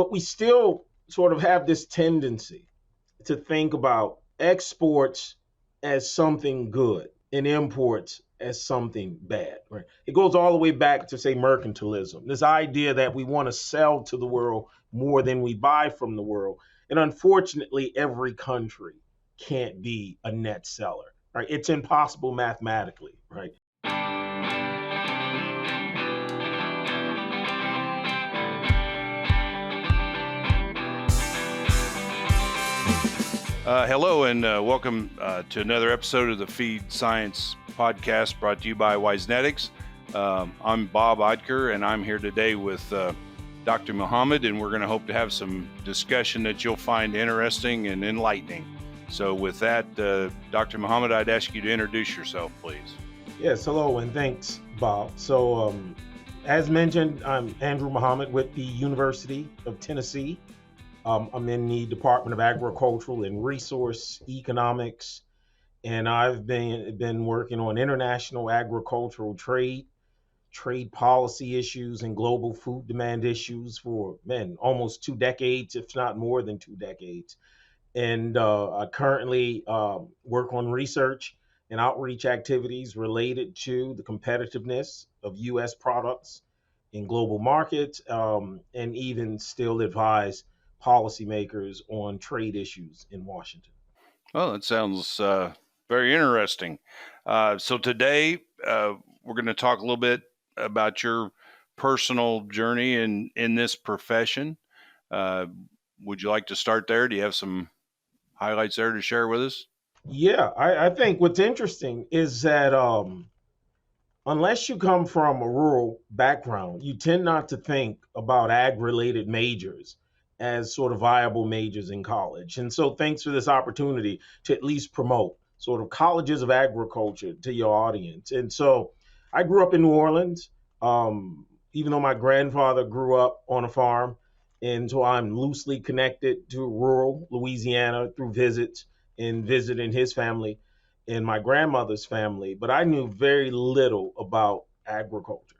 But we still sort of have this tendency to think about exports as something good and imports as something bad. Right? It goes all the way back to, say, mercantilism, this idea that we want to sell to the world more than we buy from the world. And unfortunately, every country can't be a net seller. Right? It's impossible mathematically. Right? Hello and welcome to another episode of the Feed Science podcast brought to you by Wisenetics. I'm Bob Odker and I'm here today with Dr. Muhammad, and we're going to hope to have some discussion that you'll find interesting and enlightening. So with that, Dr. Muhammad, I'd ask you to introduce yourself, please. Yes, hello and thanks, Bob. So as mentioned, I'm Andrew Muhammad with the University of Tennessee. I'm in the Department of Agricultural and Resource Economics, and I've been working on international agricultural trade policy issues, and global food demand issues for almost 2 decades, if not more than 2 decades. And I currently work on research and outreach activities related to the competitiveness of U.S. products in global markets, and even still advise policymakers on trade issues in Washington. Well, that sounds very interesting. So today we're going to talk a little bit about your personal journey in this profession. Would you like to start there? Do you have some highlights there to share with us? Yeah, I think what's interesting is that unless you come from a rural background, you tend not to think about ag-related majors as sort of viable majors in college. And so thanks for this opportunity to at least promote sort of colleges of agriculture to your audience. And so I grew up in New Orleans, even though my grandfather grew up on a farm. And so I'm loosely connected to rural Louisiana through visits and visiting his family and my grandmother's family. But I knew very little about agriculture.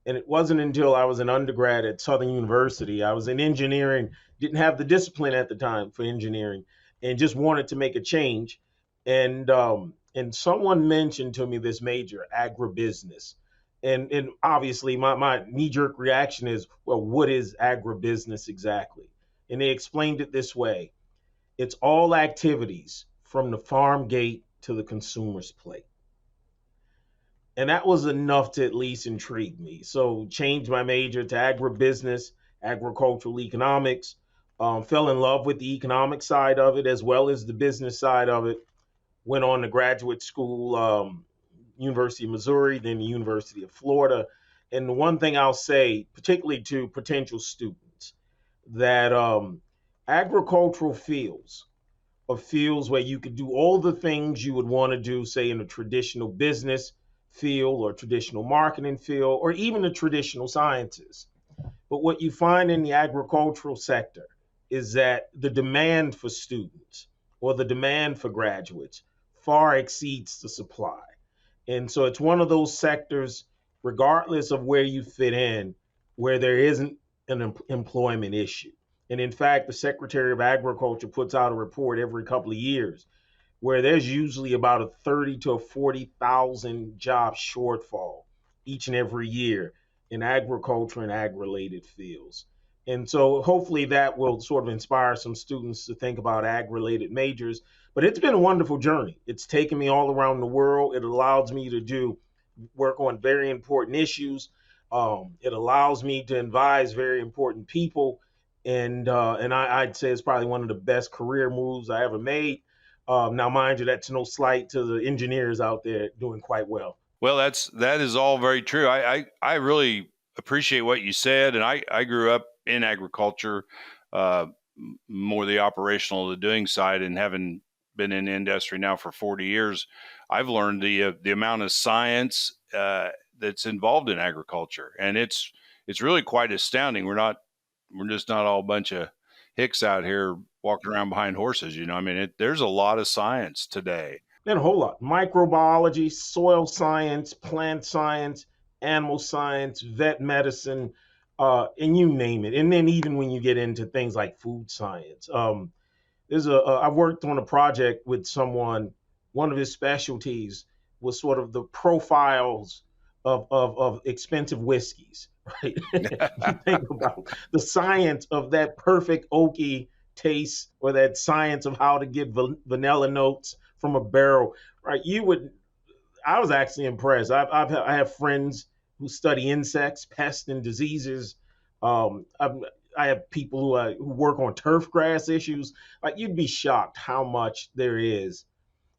And it wasn't until I was an undergrad at Southern University, I was in engineering, didn't have the discipline at the time for engineering, and just wanted to make a change. And someone mentioned to me this major, agribusiness. And obviously my knee-jerk reaction is, well, what is agribusiness exactly? And they explained it this way. It's all activities from the farm gate to the consumer's plate. And that was enough to at least intrigue me. So changed my major to agribusiness, agricultural economics, fell in love with the economic side of it as well as the business side of it. Went on to graduate school, University of Missouri, then the University of Florida. And the one thing I'll say, particularly to potential students, that agricultural fields are fields where you could do all the things you would want to do, say, in a traditional business field or traditional marketing field, or even the traditional sciences. But what you find in the agricultural sector is that the demand for students or the demand for graduates far exceeds the supply. And so it's one of those sectors, regardless of where you fit in, where there isn't an employment issue. And in fact, the Secretary of Agriculture puts out a report every couple of years where there's usually about a 30 to a 40,000 job shortfall each and every year in agriculture and ag-related fields. And so hopefully that will sort of inspire some students to think about ag-related majors. But it's been a wonderful journey. It's taken me all around the world. It allows me to do work on very important issues. It allows me to advise very important people. And I'd say it's probably one of the best career moves I ever made. Now, mind you, that's no slight to the engineers out there doing quite well. Well, that is all very true. I really appreciate what you said, and I grew up in agriculture, more the operational, the doing side, and having been in the industry now for 40 years, I've learned the amount of science that's involved in agriculture, and it's really quite astounding. We're just not all a bunch of hicks out here walking around behind horses. I mean, there's a lot of science today. And a whole lot. Microbiology, soil science, plant science, animal science, vet medicine, and you name it. And then even when you get into things like food science, I've worked on a project with someone. One of his specialties was sort of the profiles of expensive whiskeys, right? You think about the science of that perfect oaky taste, or that science of how to get vanilla notes from a barrel, right? I was actually impressed. I have friends who study insects, pests, and diseases. Um, I've, I have people who work on turf grass issues. Like, you'd be shocked how much there is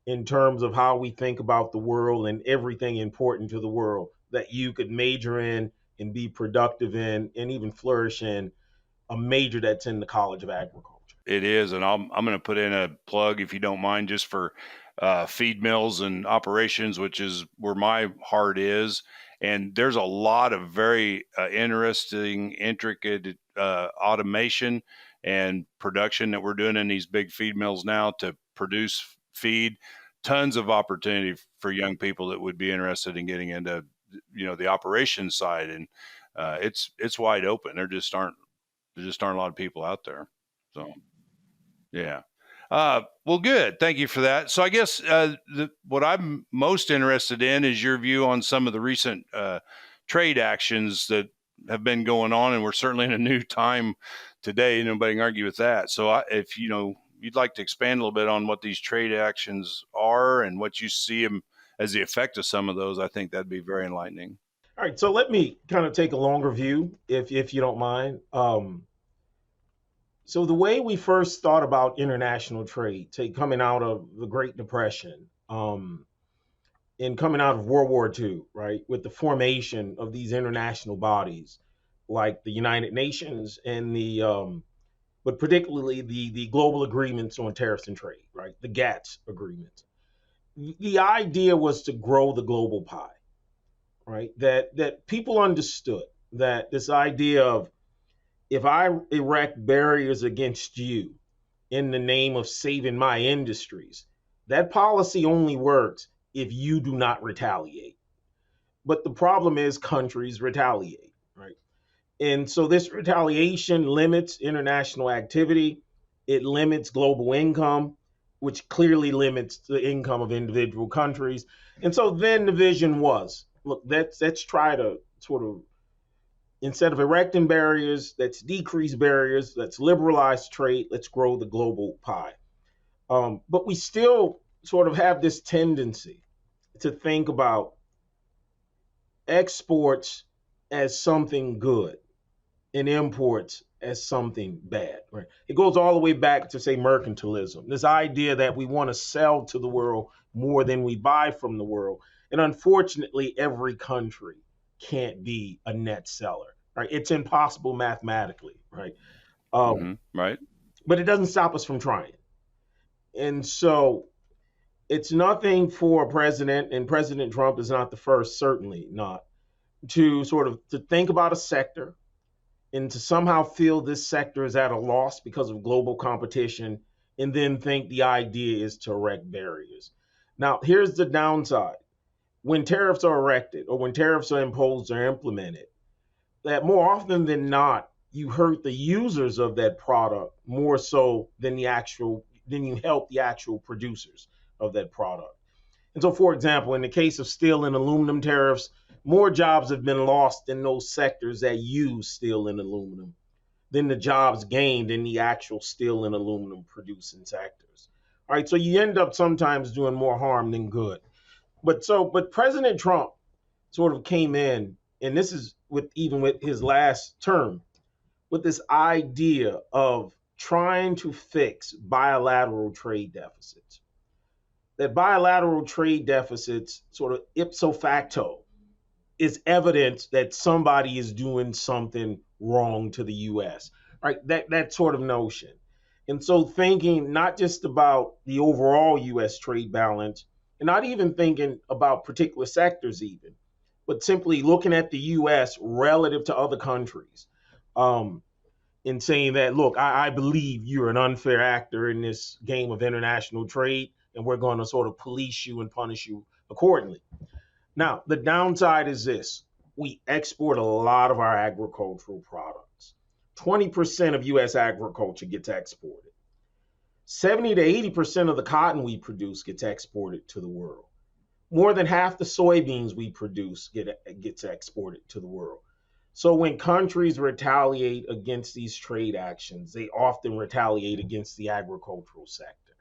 in terms of how we think about the world and everything important to the world that you could major in and be productive in and even flourish in a major that's in the College of Agriculture. It is, and I'm going to put in a plug, if you don't mind, just for feed mills and operations, which is where my heart is. And there's a lot of very interesting, intricate automation and production that we're doing in these big feed mills now to produce feed. Tons of opportunity for young people that would be interested in getting into, the operations side, and it's wide open. There just aren't a lot of people out there. So. Yeah. Well, good. Thank you for that. So I guess what I'm most interested in is your view on some of the recent trade actions that have been going on, and we're certainly in a new time today. Nobody can argue with that. So if you'd like to expand a little bit on what these trade actions are and what you see them as the effect of some of those, I think that'd be very enlightening. All right, so let me kind of take a longer view, if you don't mind. So the way we first thought about international trade, coming out of the Great Depression, and coming out of World War II, right, with the formation of these international bodies like the United Nations and but particularly the global agreements on tariffs and trade, right, the GATS agreements. The idea was to grow the global pie, right? That people understood that this idea of, if I erect barriers against you in the name of saving my industries, that policy only works if you do not retaliate. But the problem is countries retaliate, right? And so this retaliation limits international activity, it limits global income, which clearly limits the income of individual countries. And so then the vision was, look, let's try to sort of, instead of erecting barriers, let's decrease barriers, let's liberalize trade, let's grow the global pie. But we still sort of have this tendency to think about exports as something good and imports as something bad. Right? It goes all the way back to, say, mercantilism, this idea that we want to sell to the world more than we buy from the world. And unfortunately, every country can't be a net seller. Right? It's impossible mathematically. Right? Um, Right. but it doesn't stop us from trying. And so it's nothing for a president, and President Trump is not the first, certainly not, to sort of to think about a sector and to somehow feel this sector is at a loss because of global competition, and then think the idea is to erect barriers. Now, here's the downside. When tariffs are erected, or when tariffs are imposed or implemented, that more often than not, you hurt the users of that product more so than you help the actual producers of that product. And so, for example, in the case of steel and aluminum tariffs, more jobs have been lost in those sectors that use steel and aluminum than the jobs gained in the actual steel and aluminum producing sectors. All right, so you end up sometimes doing more harm than good. But President Trump sort of came in, and this is with his last term, with this idea of trying to fix bilateral trade deficits. That bilateral trade deficits, sort of ipso facto, is evidence that somebody is doing something wrong to the US, right? That sort of notion. And so thinking not just about the overall US trade balance, and not even thinking about particular sectors even, but simply looking at the US relative to other countries. And saying that, look, I believe you're an unfair actor in this game of international trade, and we're going to sort of police you and punish you accordingly. Now, the downside is this. we export a lot of our agricultural products. 20% of US agriculture gets exported. 70 to 80% of the cotton we produce gets exported to the world. More than half the soybeans we produce gets exported to the world. So when countries retaliate against these trade actions, they often retaliate against the agricultural sector.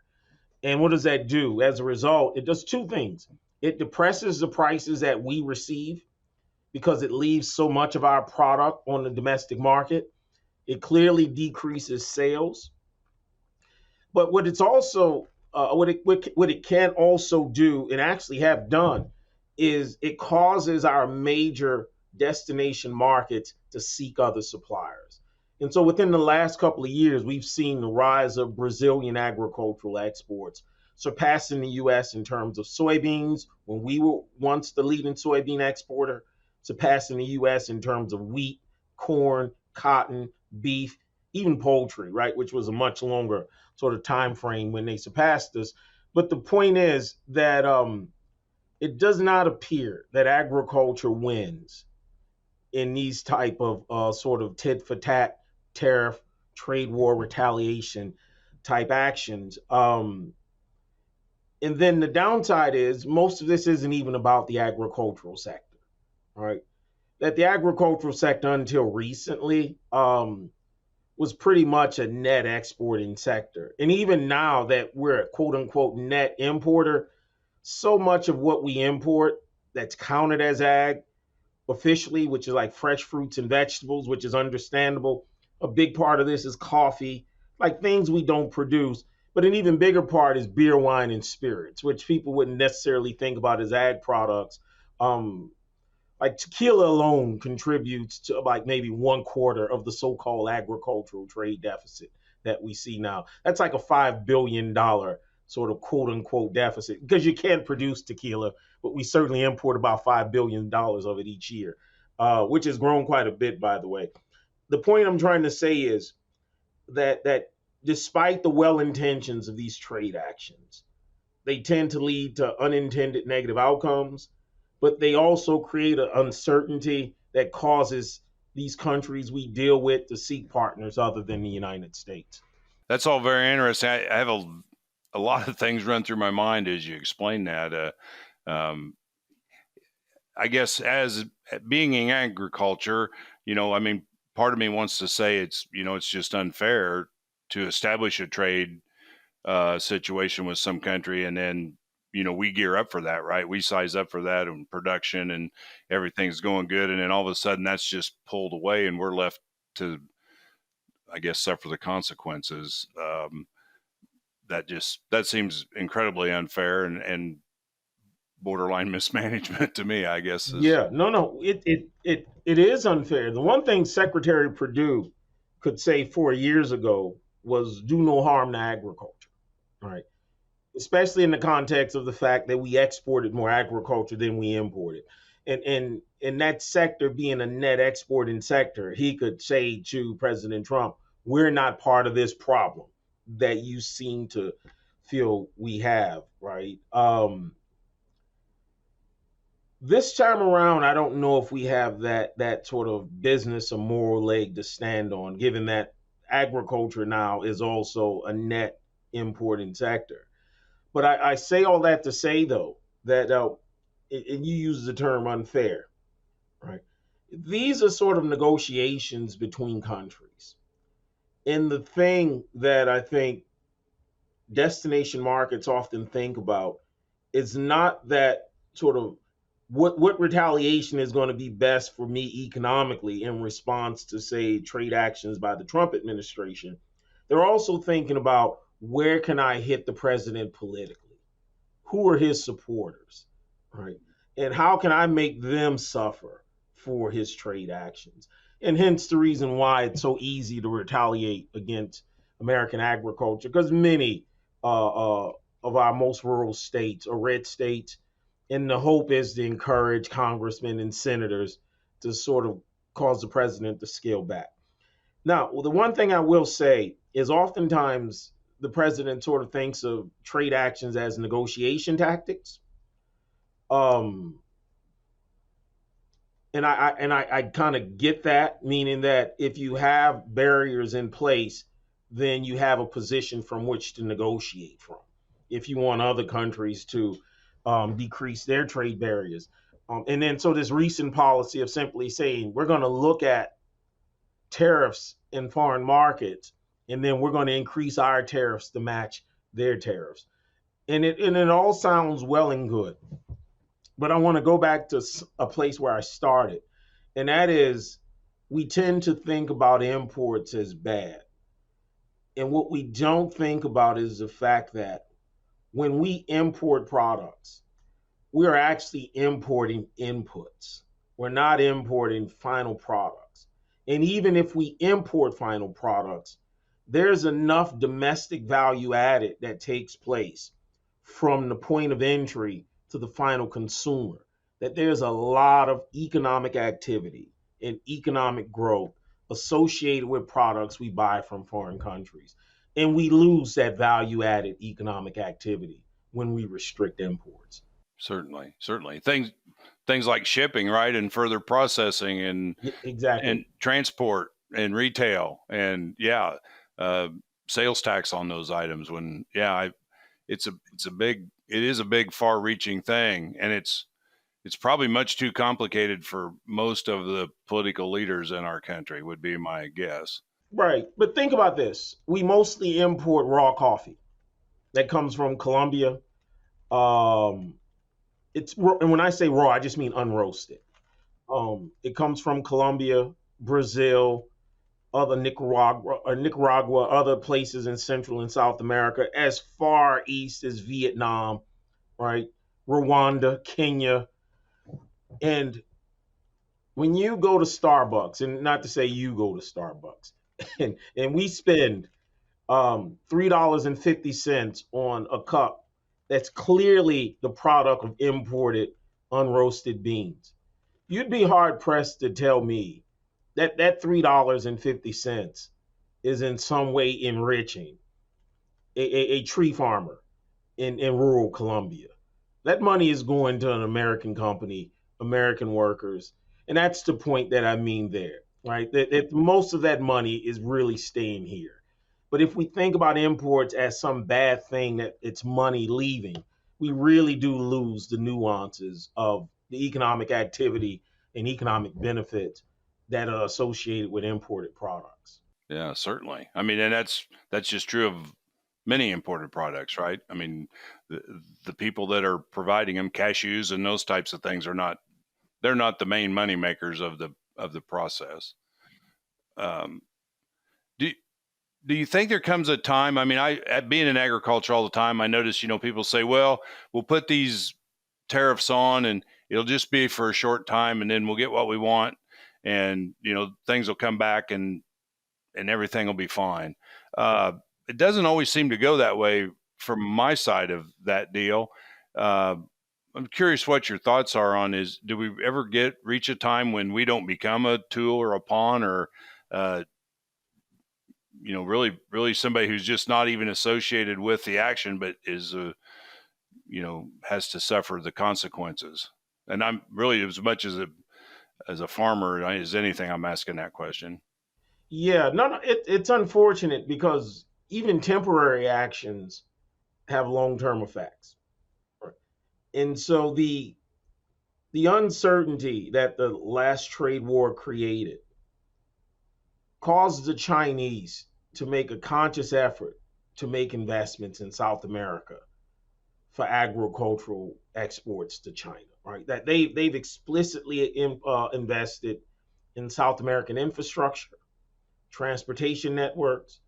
And what does that do? As a result, it does two things. It depresses the prices that we receive because it leaves so much of our product on the domestic market. It clearly decreases sales. But what it's also what it can also do and actually have done is it causes our major destination markets to seek other suppliers. And so within the last couple of years, we've seen the rise of Brazilian agricultural exports surpassing the US in terms of soybeans when we were once the leading soybean exporter, surpassing the US in terms of wheat, corn, cotton, beef, even poultry, right, which was a much longer sort of time frame when they surpassed us. But the point is that it does not appear that agriculture wins in these type of sort of tit for tat tariff, trade war, retaliation type actions. And then the downside is most of this isn't even about the agricultural sector, right? That the agricultural sector until recently was pretty much a net exporting sector. And even now that we're a quote unquote net importer, so much of what we import that's counted as ag officially, which is like fresh fruits and vegetables, which is understandable. A big part of this is coffee, like things we don't produce. But an even bigger part is beer, wine, and spirits, which people wouldn't necessarily think about as ag products. Um, like tequila alone contributes to like maybe 1/4 of the so-called agricultural trade deficit that we see now. That's like a $5 billion sort of quote unquote deficit because you can't produce tequila, but we certainly import about $5 billion of it each year, which has grown quite a bit, by the way. The point I'm trying to say is that despite the well intentions of these trade actions, they tend to lead to unintended negative outcomes, but they also create an uncertainty that causes these countries we deal with to seek partners other than the United States. That's all very interesting. I have a lot of things run through my mind as you explain that. Um, I guess as being in agriculture, I mean, part of me wants to say it's just unfair to establish a trade situation with some country and then we gear up for that, right? We size up for that and production and everything's going good, and then all of a sudden that's just pulled away and we're left to, I guess, suffer the consequences. That seems incredibly unfair and borderline mismanagement to me, I guess. Is Yeah, no, it is unfair. The one thing Secretary Perdue could say 4 years ago was do no harm to agriculture, right? Especially in the context of the fact that we exported more agriculture than we imported. And that sector being a net exporting sector, he could say to President Trump, we're not part of this problem that you seem to feel we have, right? This time around, I don't know if we have that sort of business or moral leg to stand on, given that agriculture now is also a net importing sector. But I say all that to say, though, that, and you use the term unfair, right? These are sort of negotiations between countries. And the thing that I think destination markets often think about is not that sort of what retaliation is going to be best for me economically in response to, say, trade actions by the Trump administration. They're also thinking about where can I hit the president politically? Who are his supporters, right? And how can I make them suffer for his trade actions? And hence the reason why it's so easy to retaliate against American agriculture, because many of our most rural states are red states, and the hope is to encourage congressmen and senators to sort of cause the president to scale back. Now, well, the one thing I will say is oftentimes the president sort of thinks of trade actions as negotiation tactics. Um, And I kind of get that, meaning that if you have barriers in place, then you have a position from which to negotiate from. If you want other countries to decrease their trade barriers, and then so this recent policy of simply saying we're going to look at tariffs in foreign markets, and then we're going to increase our tariffs to match their tariffs, and it all sounds well and good. But I want to go back to a place where I started, and that is we tend to think about imports as bad. And what we don't think about is the fact that when we import products, we are actually importing inputs. We're not importing final products. And even if we import final products, there's enough domestic value added that takes place from the point of entry to the final consumer that there's a lot of economic activity and economic growth associated with products we buy from foreign countries. And we lose that value added economic activity when we restrict imports. Certainly, certainly. Things like shipping, right, and further processing, and Exactly. transport and retail, and uh, sales tax on those items. When it is a big, far-reaching thing, and it's probably much too complicated for most of the political leaders in our country. Would be my guess. Right. But think about this. We mostly import raw coffee that comes from Colombia. Um, and when I say raw, I just mean unroasted. It comes from Colombia, Brazil, Nicaragua, other places in Central and South America, as far east as Vietnam, right? Rwanda, Kenya. And when you go to Starbucks, and not to say you go to Starbucks, and we spend $3.50 on a cup that's clearly the product of imported unroasted beans. You'd be hard pressed to tell me that that $3.50 is in some way enriching a tree farmer in rural Colombia. That money is going to an American company, American workers, and that's the point that I mean there, right? That most of that money is really staying here. But if we think about imports as some bad thing that it's money leaving, we really do lose the nuances of the economic activity and economic benefits that are associated with imported products. Yeah, certainly. I mean, and that's just true of many imported products, right? I mean, the, the people that are providing them, cashews and those types of things, are not they're not the main money makers of the process. Um, do do you think there comes a time? I mean, being in agriculture all the time, I notice people say, "Well, we'll put these tariffs on, and it'll just be for a short time, and then we'll get what we want, and things will come back, and everything will be fine." It doesn't always seem to go that way from my side of that deal. Uh, I'm curious what your thoughts are on is do we ever reach a time when we don't become a tool or a pawn or uh, really really somebody who's just not even associated with the action but is has to suffer the consequences. And I'm really as much as a farmer as anything, I'm asking that question. Yeah, no, it's unfortunate because even temporary actions have long-term effects. Right? And so the uncertainty that the last trade war created caused the Chinese to make a conscious effort to make investments in South America for agricultural exports to China. Right? That they've explicitly invested in South American infrastructure, transportation networks.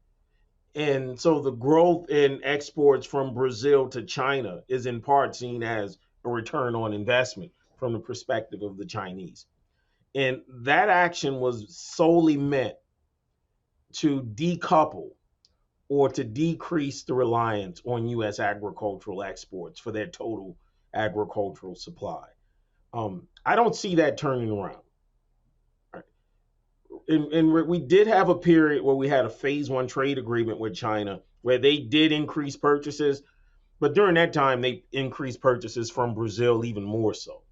And so the growth in exports from Brazil to China is in part seen as a return on investment from the perspective of the Chinese. And that action was solely meant to decouple or to decrease the reliance on U.S. agricultural exports for their total agricultural supply. I don't see that turning around. Right? And we did have a period where we had a phase one trade agreement with China where they did increase purchases, but during that time they increased purchases from Brazil even more so.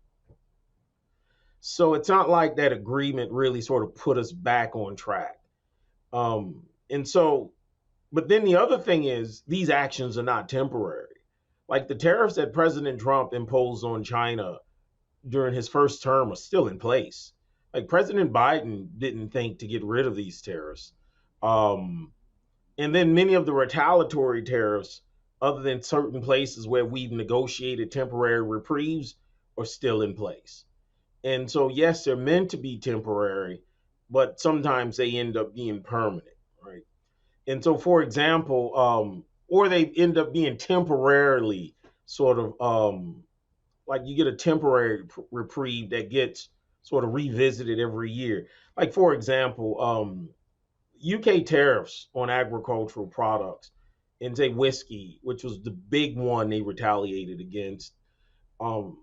So it's not like that agreement really sort of put us back on track. And so, but then the other thing is these actions are not temporary. Like the tariffs that President Trump imposed on China during his first term are still in place. Like President Biden didn't think to get rid of these tariffs. Um, and then many of the retaliatory tariffs, other than certain places where we've negotiated temporary reprieves, are still in place. And so, yes, they're meant to be temporary, but sometimes they end up being permanent, right? And so, for example, or they end up being temporarily sort of like you get a temporary reprieve that gets sort of revisited every year. Like, for example, UK tariffs on agricultural products and say whiskey, which was the big one they retaliated against. Um,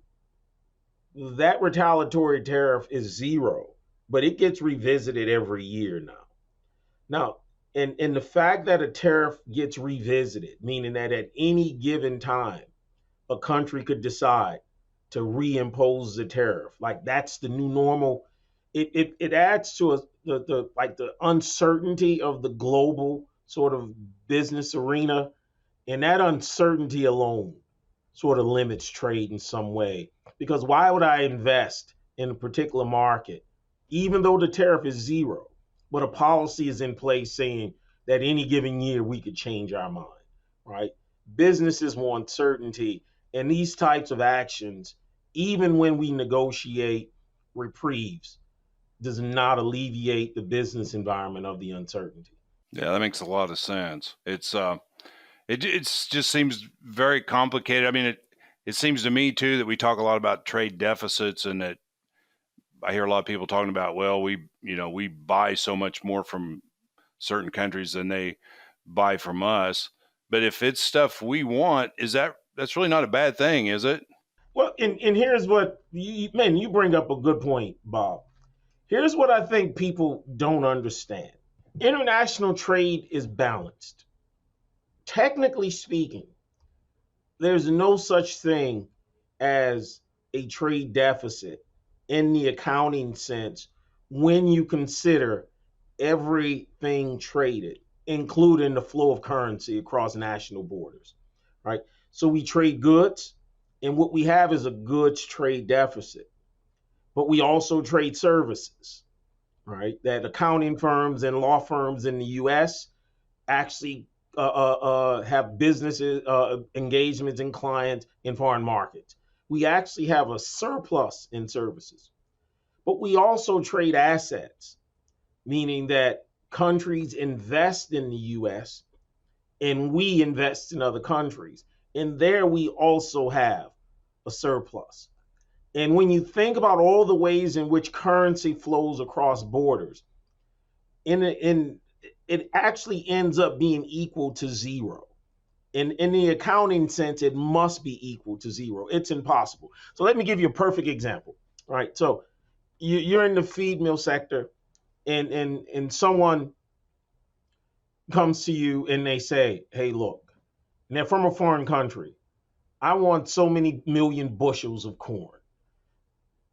that retaliatory tariff is zero, but it gets revisited every year now. Now, and the fact that a tariff gets revisited, meaning that at any given time, a country could decide to reimpose the tariff, like that's the new normal. It adds to the like the uncertainty of the global sort of business arena, and that uncertainty alone sort of limits trade in some way. Because why would I invest in a particular market, even though the tariff is zero, but a policy is in place saying that any given year we could change our mind, right? Businesses want certainty, and these types of actions, even when we negotiate reprieves, does not alleviate the business environment of the uncertainty. Yeah, that makes a lot of sense. It's just seems very complicated. I mean, it seems to me too that we talk a lot about trade deficits, and that I hear a lot of people talking about, well, we buy so much more from certain countries than they buy from us. But if it's stuff we want, that's really not a bad thing, is it? Well, and here's what you bring up a good point, Bob. Here's what I think people don't understand. International trade is balanced. Technically speaking, there's no such thing as a trade deficit in the accounting sense when you consider everything traded, including the flow of currency across national borders, right? So we trade goods, and what we have is a goods trade deficit, but we also trade services, right? That accounting firms and law firms in the US actually have businesses engagements and clients in foreign markets. We actually have a surplus in services, but we also trade assets, meaning that countries invest in the US and we invest in other countries. And there we also have a surplus. And when you think about all the ways in which currency flows across borders, in it actually ends up being equal to zero. In the accounting sense, it must be equal to zero. It's impossible. So let me give you a perfect example. Right. So you're in the feed mill sector, and someone comes to you and they say, "Hey, look, and they're from a foreign country. I want so many million bushels of corn."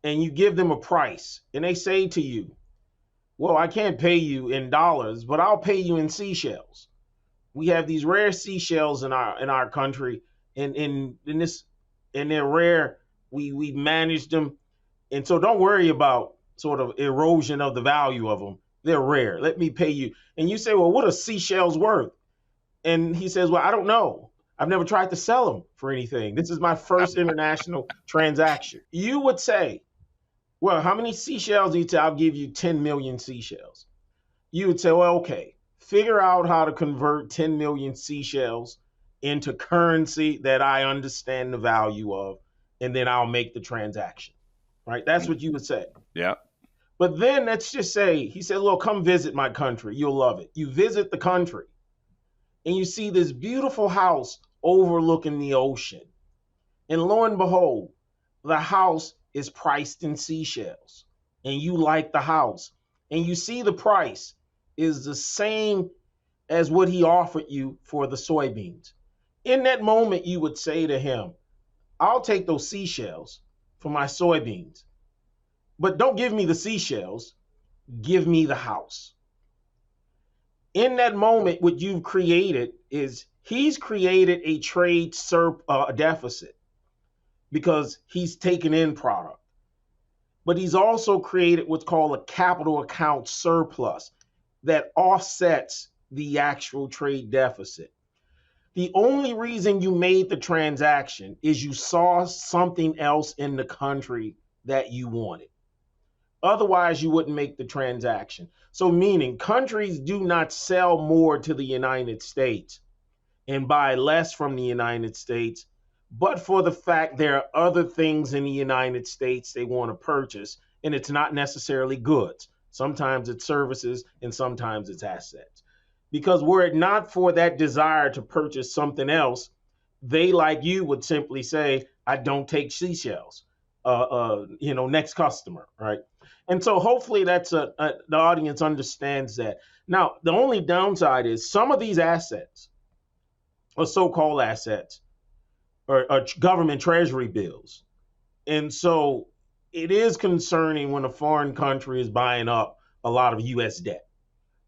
And you give them a price, and they say to you, "Well, I can't pay you in dollars, but I'll pay you in seashells. We have these rare seashells in our country, and in this, and they're rare. We manage them, and so don't worry about sort of erosion of the value of them. They're rare. Let me pay you." And you say, "Well, what are seashells worth?" And he says, "Well, I don't know. I've never tried to sell them for anything. This is my first international transaction." You would say, "Well, how many seashells?" He'd say, "I'll give you 10 million seashells." You would say, "Well, okay, figure out how to convert 10 million seashells into currency that I understand the value of, and then I'll make the transaction." Right? That's what you would say. Yeah. But then let's just say, he said, "Well, come visit my country. You'll love it." You visit the country and you see this beautiful house overlooking the ocean. And lo and behold, the house is priced in seashells. And you like the house. And you see the price is the same as what he offered you for the soybeans. In that moment, you would say to him, "I'll take those seashells for my soybeans." But don't give me the seashells, give me the house. In that moment, what you've created is he's created a trade deficit because he's taken in product. But he's also created what's called a capital account surplus that offsets the actual trade deficit. The only reason you made the transaction is you saw something else in the country that you wanted. Otherwise, you wouldn't make the transaction. So, meaning countries do not sell more to the United States and buy less from the United States, but for the fact there are other things in the United States they want to purchase, and it's not necessarily goods. Sometimes it's services, and sometimes it's assets. Because were it not for that desire to purchase something else, they, like you, would simply say, I don't take seashells. Next customer, right? And so hopefully the audience understands that. Now, the only downside is some of these assets, or so-called assets, or government treasury bills. And so it is concerning when a foreign country is buying up a lot of US debt.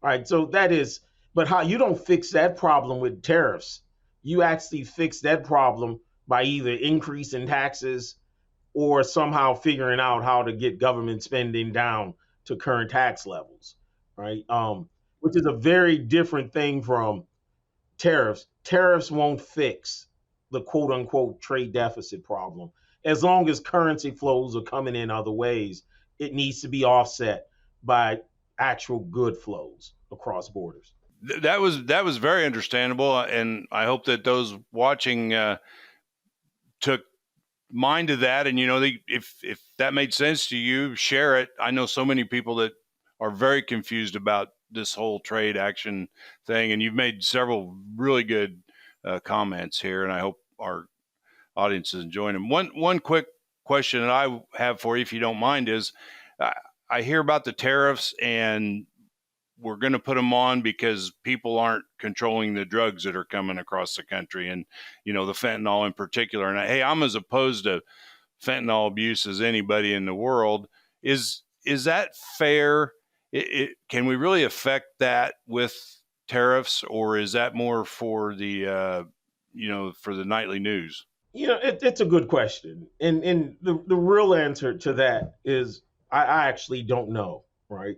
All right, so that is, but how you don't fix that problem with tariffs. You actually fix that problem by either increasing taxes or somehow figuring out how to get government spending down to current tax levels, right? Which is a very different thing from tariffs. Tariffs won't fix the quote unquote trade deficit problem. As long as currency flows are coming in other ways, it needs to be offset by actual good flows across borders. That was very understandable, and I hope that those watching took mind of that. And if that made sense to you, share it. I know so many people that are very confused about this whole trade action thing, and you've made several really good comments here, and I hope our audience is enjoying them. One quick question that I have for you, if you don't mind, is I hear about the tariffs, and we're going to put them on because people aren't controlling the drugs that are coming across the country, and the fentanyl in particular. And hey, I'm as opposed to fentanyl abuse as anybody in the world. Is that fair? Can we really affect that with tariffs, or is that more for the for the nightly news? It's a good question, and the real answer to that is I actually don't know, right?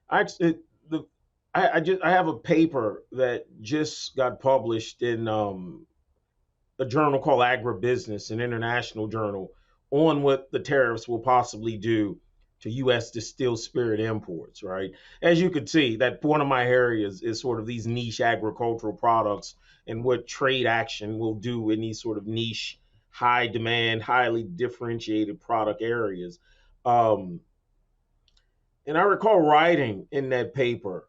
I actually the I have a paper that just got published in a journal called Agribusiness, an international journal, on what the tariffs will possibly do to U.S. distilled spirit imports, right? As you can see, that one of my areas is sort of these niche agricultural products and what trade action will do in these sort of niche, high demand, highly differentiated product areas. Um, and I recall writing in that paper,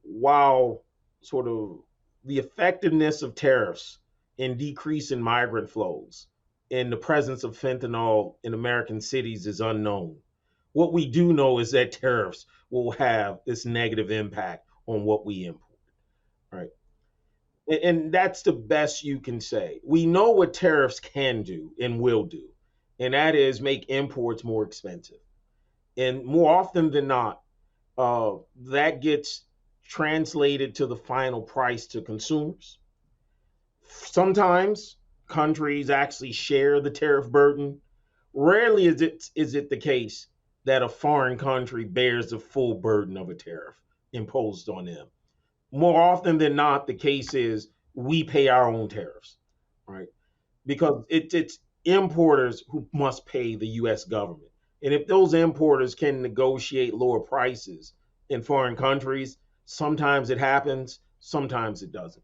while sort of the effectiveness of tariffs in decreasing migrant flows and the presence of fentanyl in American cities is unknown. What we do know is that tariffs will have this negative impact on what we import, right? And that's the best you can say. We know what tariffs can do and will do, and that is make imports more expensive. And more often than not, that gets translated to the final price to consumers. Sometimes countries actually share the tariff burden. Rarely is it the case that a foreign country bears the full burden of a tariff imposed on them. More often than not, the case is we pay our own tariffs, right? Because it's importers who must pay the U.S. government. And if those importers can negotiate lower prices in foreign countries, sometimes it happens, sometimes it doesn't.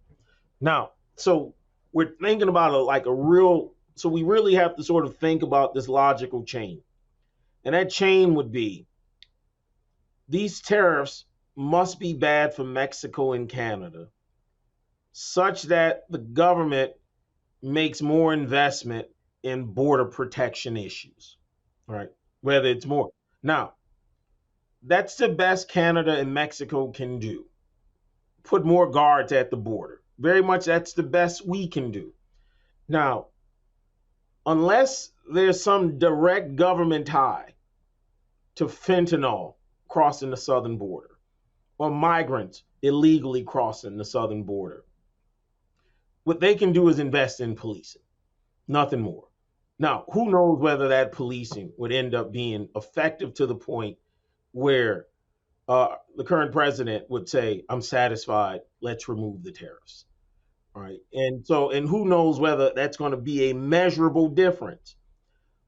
Now, so we're thinking about so we really have to sort of think about this logical chain. And that chain would be these tariffs must be bad for Mexico and Canada, such that the government makes more investment in border protection issues, right? Whether it's more. Now, that's the best Canada and Mexico can do. Put more guards at the border. Very much that's the best we can do. Now, unless there's some direct government tie to fentanyl crossing the southern border or migrants illegally crossing the southern border. What they can do is invest in policing, nothing more. Now, who knows whether that policing would end up being effective to the point where the current president would say, I'm satisfied, let's remove the tariffs. Right. And who knows whether that's going to be a measurable difference.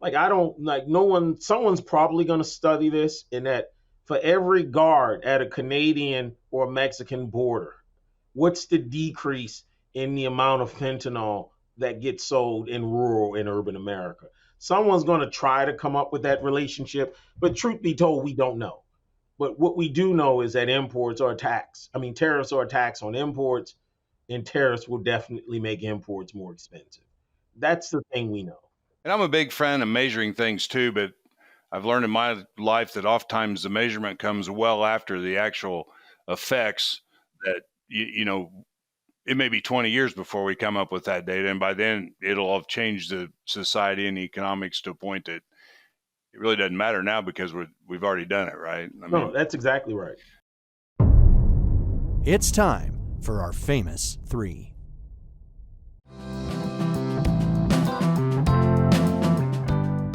Like, I don't like no one, someone's probably going to study this, in that for every guard at a Canadian or Mexican border, what's the decrease in the amount of fentanyl that gets sold in rural and urban America? Someone's going to try to come up with that relationship, but truth be told, we don't know. But what we do know is that imports are a tax. I mean, tariffs are a tax on imports, and tariffs will definitely make imports more expensive. That's the thing we know. And I'm a big fan of measuring things too, but I've learned in my life that oftentimes the measurement comes well after the actual effects. That it may be 20 years before we come up with that data, and by then it'll have changed the society and economics to a point that it really doesn't matter now because we've already done it, right? No, that's exactly right. It's time for our famous three.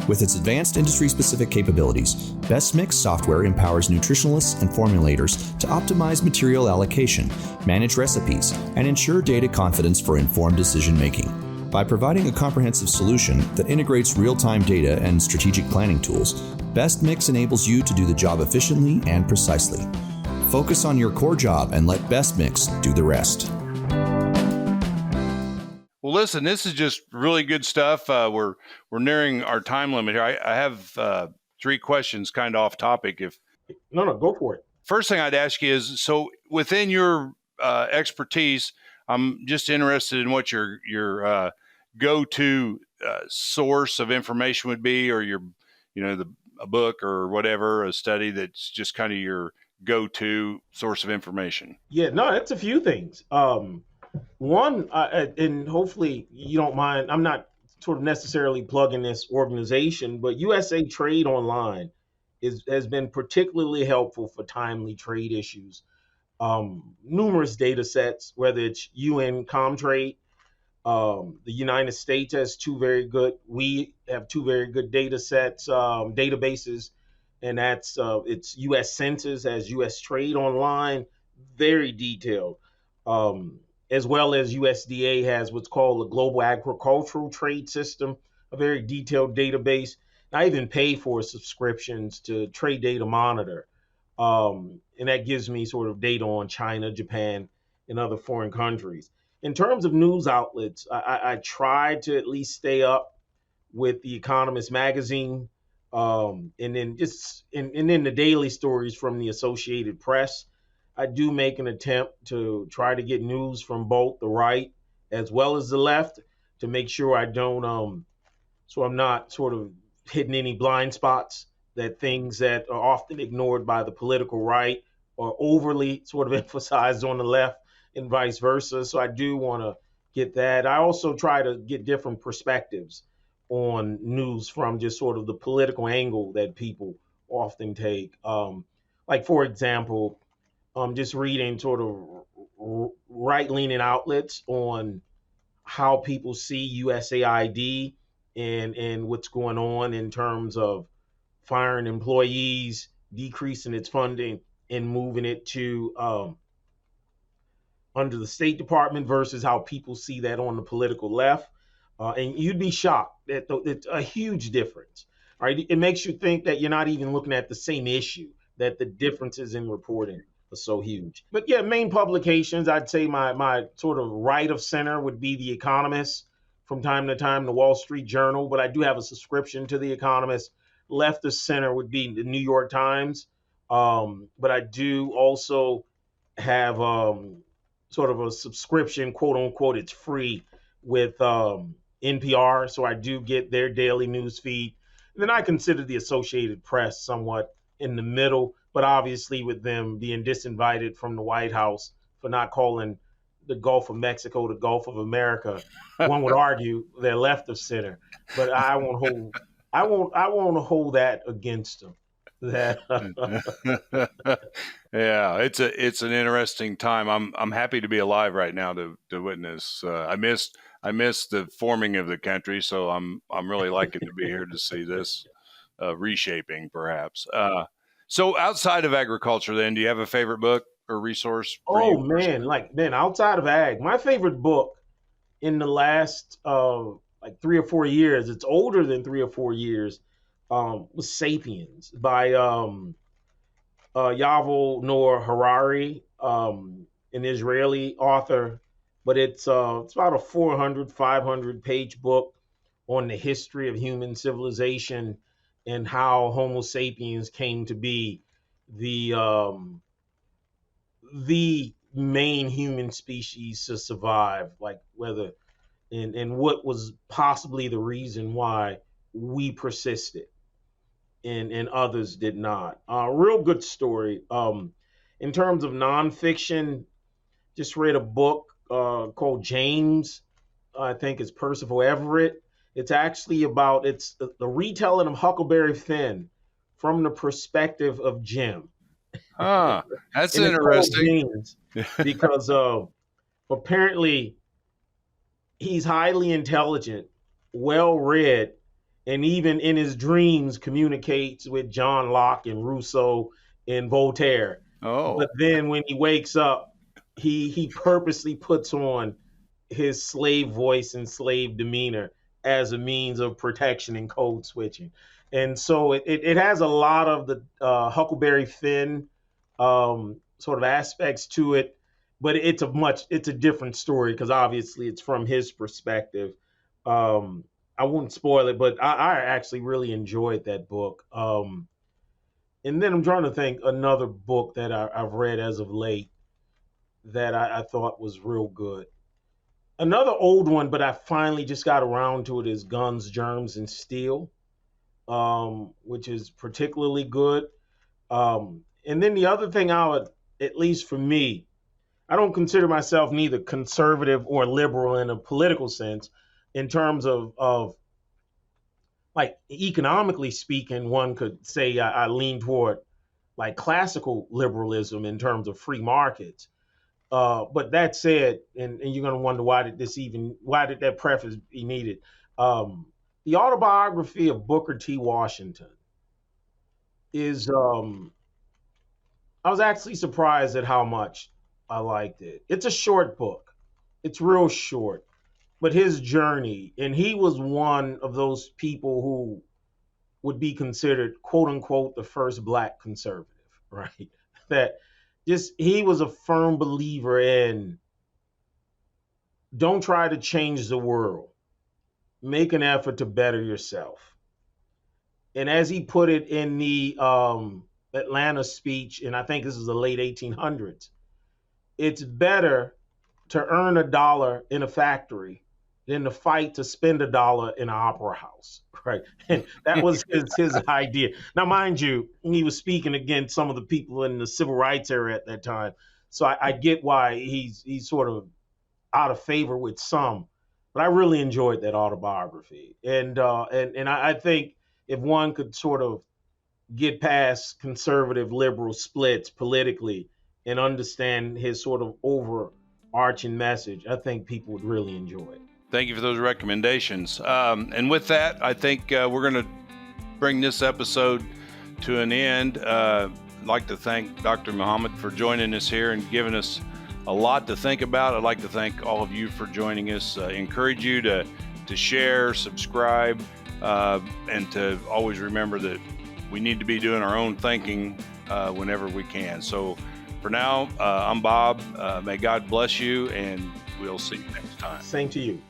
With its advanced industry-specific capabilities, Best Mix software empowers nutritionalists and formulators to optimize material allocation, manage recipes, and ensure data confidence for informed decision-making. By providing a comprehensive solution that integrates real-time data and strategic planning tools, Best Mix enables you to do the job efficiently and precisely. Focus on your core job and let Best Mix do the rest. Well, listen, this is just really good stuff. We're nearing our time limit here. I have three questions kind of off topic. No, go for it. First thing I'd ask you is, so within your expertise, I'm just interested in what your go-to source of information would be, or a book or whatever, a study that's just kind of your go-to source of information. Yeah, no, it's a few things. One, and hopefully you don't mind, I'm not sort of necessarily plugging this organization, but USA Trade Online has been particularly helpful for timely trade issues. Numerous data sets, whether it's UN Comtrade, the United States has we have two very good data sets, databases, and that's it's US Census has US Trade Online, very detailed. As well as USDA has what's called the Global Agricultural Trade System, a very detailed database. I even pay for subscriptions to Trade Data Monitor, and that gives me sort of data on China, Japan, and other foreign countries. In terms of news outlets, I try to at least stay up with the Economist magazine, and then the daily stories from the Associated Press. I do make an attempt to try to get news from both the right as well as the left to make sure I don't, so I'm not sort of hitting any blind spots, that things that are often ignored by the political right are overly sort of emphasized on the left and vice versa. So I do want to get that. I also try to get different perspectives on news from just sort of the political angle that people often take. Like, for example, just reading sort of right-leaning outlets on how people see USAID and what's going on in terms of firing employees, decreasing its funding, and moving it to under the State Department versus how people see that on the political left. And you'd be shocked that it's a huge difference. Right? It makes you think that you're not even looking at the same issue, that the differences in reporting are so huge. But yeah, main publications, I'd say my sort of right of center would be The Economist, from time to time the Wall Street Journal, but I do have a subscription to The Economist. Left of center would be the New York Times, but I do also have sort of a subscription, quote unquote, it's free, with NPR, so I do get their daily news feed. And then I consider the Associated Press somewhat in the middle, but obviously with them being disinvited from the White House for not calling the Gulf of Mexico the Gulf of America, one would argue they're left of center. But I won't hold that against them. that Yeah, it's an interesting time. I'm happy to be alive right now to witness. I missed the forming of the country, so I'm really liking to be here to see this reshaping, perhaps. So outside of agriculture, then, do you have a favorite book or resource for oh you man, personally? like man, outside of ag, my favorite book in the last like 3 or 4 years, it's older than 3 or 4 years, was Sapiens by Yuval Noah Harari, an Israeli author, but it's about a 400, 500 page book on the history of human civilization and how Homo sapiens came to be the um, the main human species to survive, like whether and what was possibly the reason why we persisted and others did not. Real good story. In terms of nonfiction, just read a book called James. I think it's Percival Everett. It's actually about it's the retelling of Huckleberry Finn from the perspective of Jim, Ah, that's and it's called interesting. James because apparently he's highly intelligent, well read, and even in his dreams communicates with John Locke and Rousseau and Voltaire. But Oh, then when he wakes up, he purposely puts on his slave voice and slave demeanor as a means of protection and code switching. And so it has a lot of the Huckleberry Finn sort of aspects to it, but it's a different story because obviously it's from his perspective. Um, I won't spoil it, but I actually really enjoyed that book. And then I'm trying to think another book that I've read as of late that I thought was real good. Another old one, but I finally just got around to it, is Guns, Germs, and Steel, which is particularly good. And then the other thing I would, at least for me, I don't consider myself neither conservative or liberal in a political sense. In terms of like economically speaking, one could say I lean toward like classical liberalism in terms of free markets. But that said, and you're going to wonder why did that preface be needed? The autobiography of Booker T. Washington is, I was actually surprised at how much I liked it. It's a short book, it's real short, but his journey, and he was one of those people who would be considered quote unquote the first black conservative, right? That just he was a firm believer in don't try to change the world, make an effort to better yourself. And as he put it in the Atlanta speech, and I think this is the late 1800s, it's better to earn $1 in a factory than to fight to spend $1 in an opera house, right? And that was his idea. Now, mind you, he was speaking against some of the people in the civil rights era at that time, so I get why he's sort of out of favor with some. But I really enjoyed that autobiography, and I think if one could sort of get past conservative liberal splits politically and understand his sort of overarching message, I think people would really enjoy it. thank you for those recommendations. And with that, I think we're going to bring this episode to an end. I'd like to thank Dr. Muhammad for joining us here and giving us a lot to think about. I'd like to thank all of you for joining us. Encourage you to share, subscribe, and to always remember that we need to be doing our own thinking whenever we can. So for now, I'm Bob. May God bless you, and we'll see you next time. Same to you.